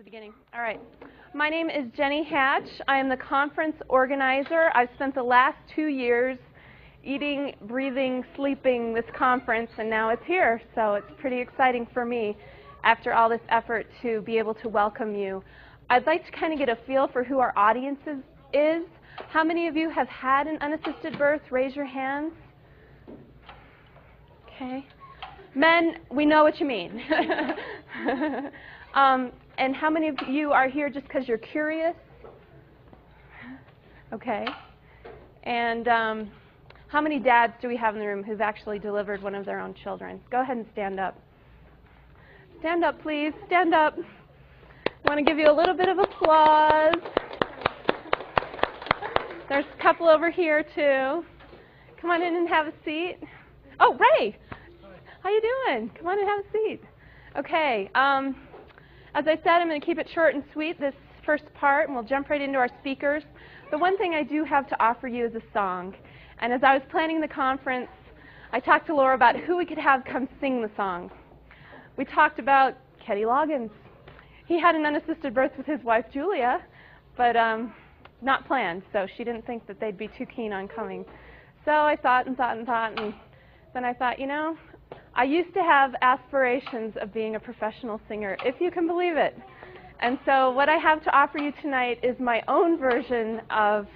beginning. All right. My name is Jenny Hatch. I am the conference organizer. I've spent the last 2 years eating, breathing, sleeping this conference, and now it's here. So it's pretty exciting for me after all this effort to be able to welcome you. I'd like to kind of get a feel for who our audience is. How many of you have had an unassisted birth? Raise your hands. Okay. Men, we know what you mean. And how many of you are here just because you're curious? Okay. And how many dads do we have in the room who've actually delivered one of their own children? Go ahead and stand up. Stand up, please. Stand up. I want to give you a little bit of applause. There's a couple over here, too. Come on in and have a seat. Oh, Ray. How you doing? Come on and have a seat. Okay. As I said, I'm going to keep it short and sweet, this first part, and we'll jump right into our speakers. The one thing I do have to offer you is a song. And as I was planning the conference, I talked to Laura about who we could have come sing the song. We talked about Kenny Loggins. He had an unassisted birth with his wife, Julia, but not planned, so she didn't think that they'd be too keen on coming. So I thought and thought and thought, and then I thought, you know, I used to have aspirations of being a professional singer, if you can believe it. And so what I have to offer you tonight is my own version of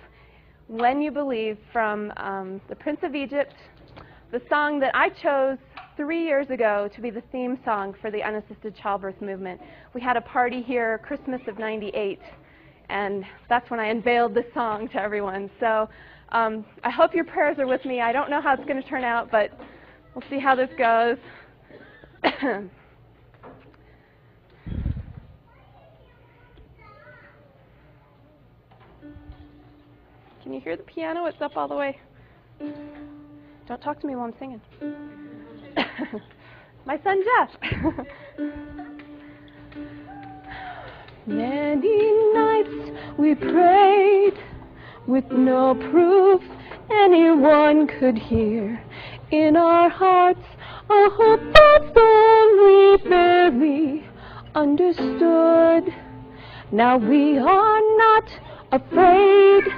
When You Believe from the Prince of Egypt, the song that I chose 3 years ago to be the theme song for the unassisted childbirth movement. We had a party here Christmas of '98, and that's when I unveiled this song to everyone. So I hope your prayers are with me. I don't know how it's going to turn out, but we'll see how this goes. Can you hear the piano? It's up all the way. Don't talk to me while I'm singing. My son Jeff. Many nights we prayed with no proof anyone could hear. In our hearts, a hope that's only barely understood. Now we are not afraid,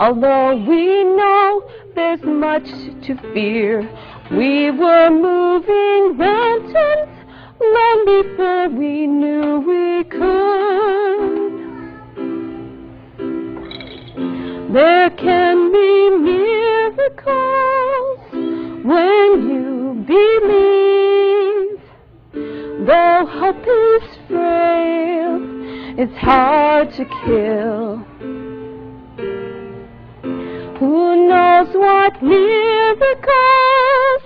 although we know there's much to fear. We were moving mountains long before we knew we could. There can be miracles when you believe. Though hope is frail, it's hard to kill. Who knows what miracles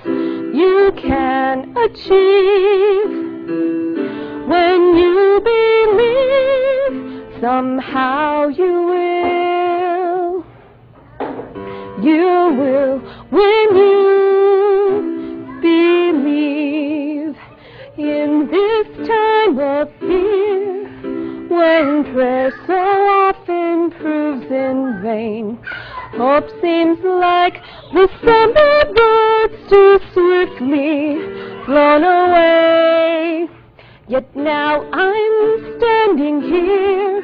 you can achieve? When you believe, somehow you will. You will when you believe. In this time of fear, when prayer so often proves in vain, hope seems like the summer birds too swiftly flown away. Yet now I'm standing here,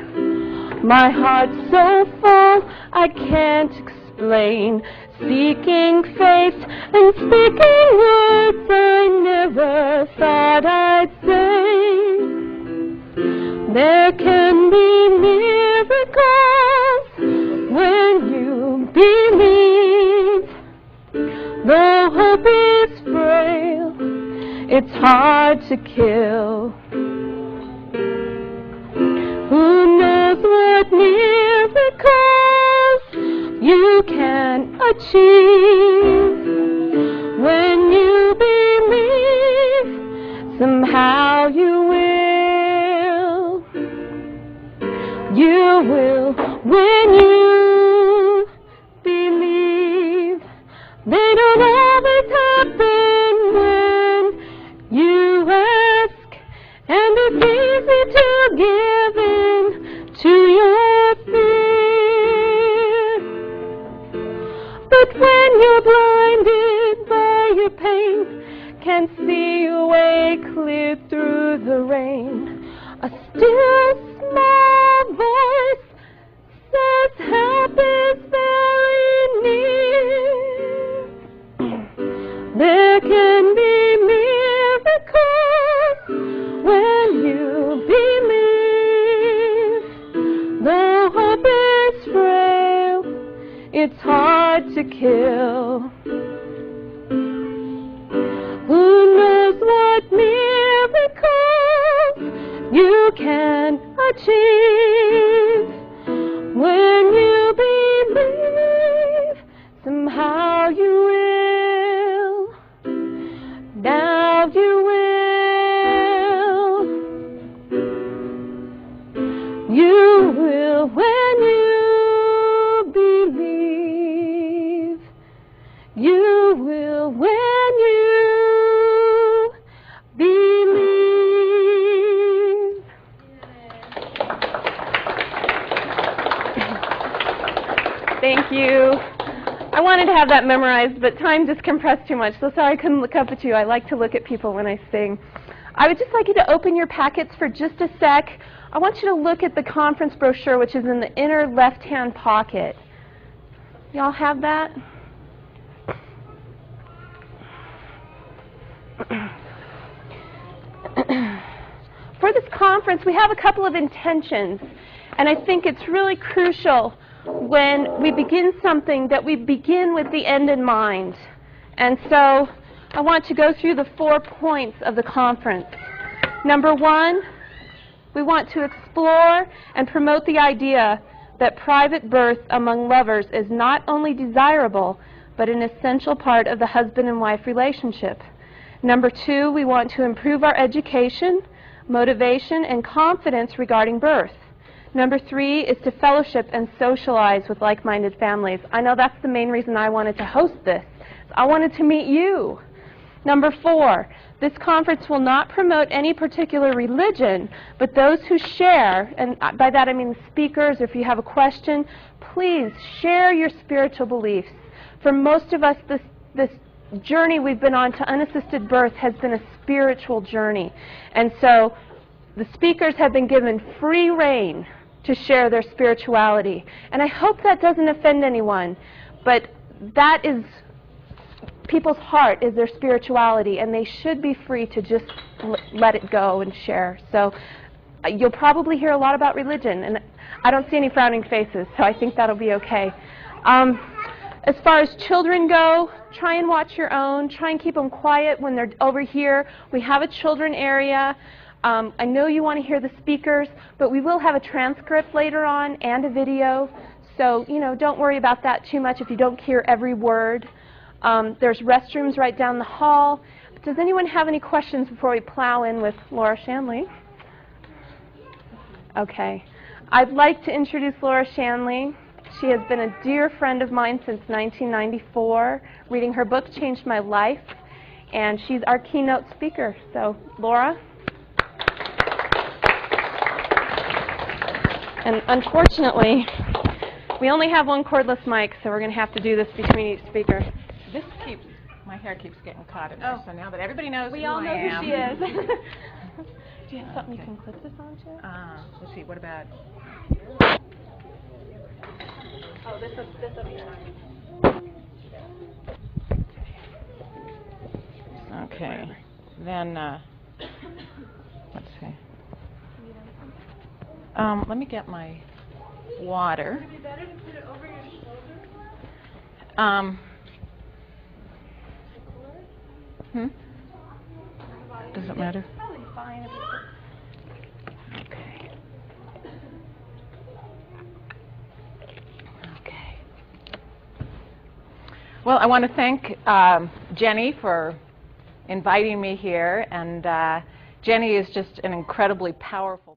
my heart so full I can't explain, seeking faith and speaking words I never thought I'd say. There can be miracles when you believe. Though hope is frail, it's hard to kill. Who knows what miracles you can achieve? When you believe, somehow you will. You will when you believe. They don't always happen when you ask, and it's easy to give in to your fear. But when you're blinded by your pain, can't see your way clear through the rain, A still small voice says help is very near. There can be miracles when you believe. Though hope is frail, it's hard to kill. Who knows what miracles you can achieve when you believe? Somehow you will. Now you will. You will when you believe. You will when you believe. Thank you. I wanted to have that memorized, but time just compressed too much, so sorry I couldn't look up at you. I like to look at people when I sing. I would just like you to open your packets for just a sec. I want you to look at the conference brochure, which is in the inner left-hand pocket. Y'all have that? For this conference, we have a couple of intentions, and I think it's really crucial when we begin something that we begin with the end in mind. And so I want to go through the 4 points of the conference. Number 1, we want to explore and promote the idea that private birth among lovers is not only desirable, but an essential part of the husband and wife relationship. Number 2, we want to improve our education, motivation, and confidence regarding birth. Number 3 is to fellowship and socialize with like-minded families. I know that's the main reason I wanted to host this. I wanted to meet you. Number 4, this conference will not promote any particular religion, but those who share, and by that I mean the speakers, if you have a question, please share your spiritual beliefs. For most of us, this journey we've been on to unassisted birth has been a spiritual journey. And so the speakers have been given free rein to share their spirituality. And I hope that doesn't offend anyone, but that is people's heart, is their spirituality, and they should be free to just let it go and share. So you'll probably hear a lot about religion, and I don't see any frowning faces, so I think that'll be okay. As far as children go, try and watch your own. Try and keep them quiet when they're over here. We have a children area. I know you want to hear the speakers, but we will have a transcript later on and a video. So, you know, don't worry about that too much if you don't hear every word. There's restrooms right down the hall. Does anyone have any questions before we plow in with Laura Shanley? Okay. I'd like to introduce Laura Shanley. She has been a dear friend of mine since 1994. Reading her book changed my life, and she's our keynote speaker. So, Laura. And unfortunately, we only have one cordless mic, so we're going to have to do this between each speaker. My hair keeps getting caught in there, so now that everybody knows we all know who she is. Do you have something you can clip this onto? Let's see, what about... Oh, this will be fine. Okay, then, let's see. Let me get my water. Would it be better to put it over your shoulder? Does it matter? Probably fine if Okay. Okay. Well, I want to thank Jenny for inviting me here, and Jenny is just an incredibly powerful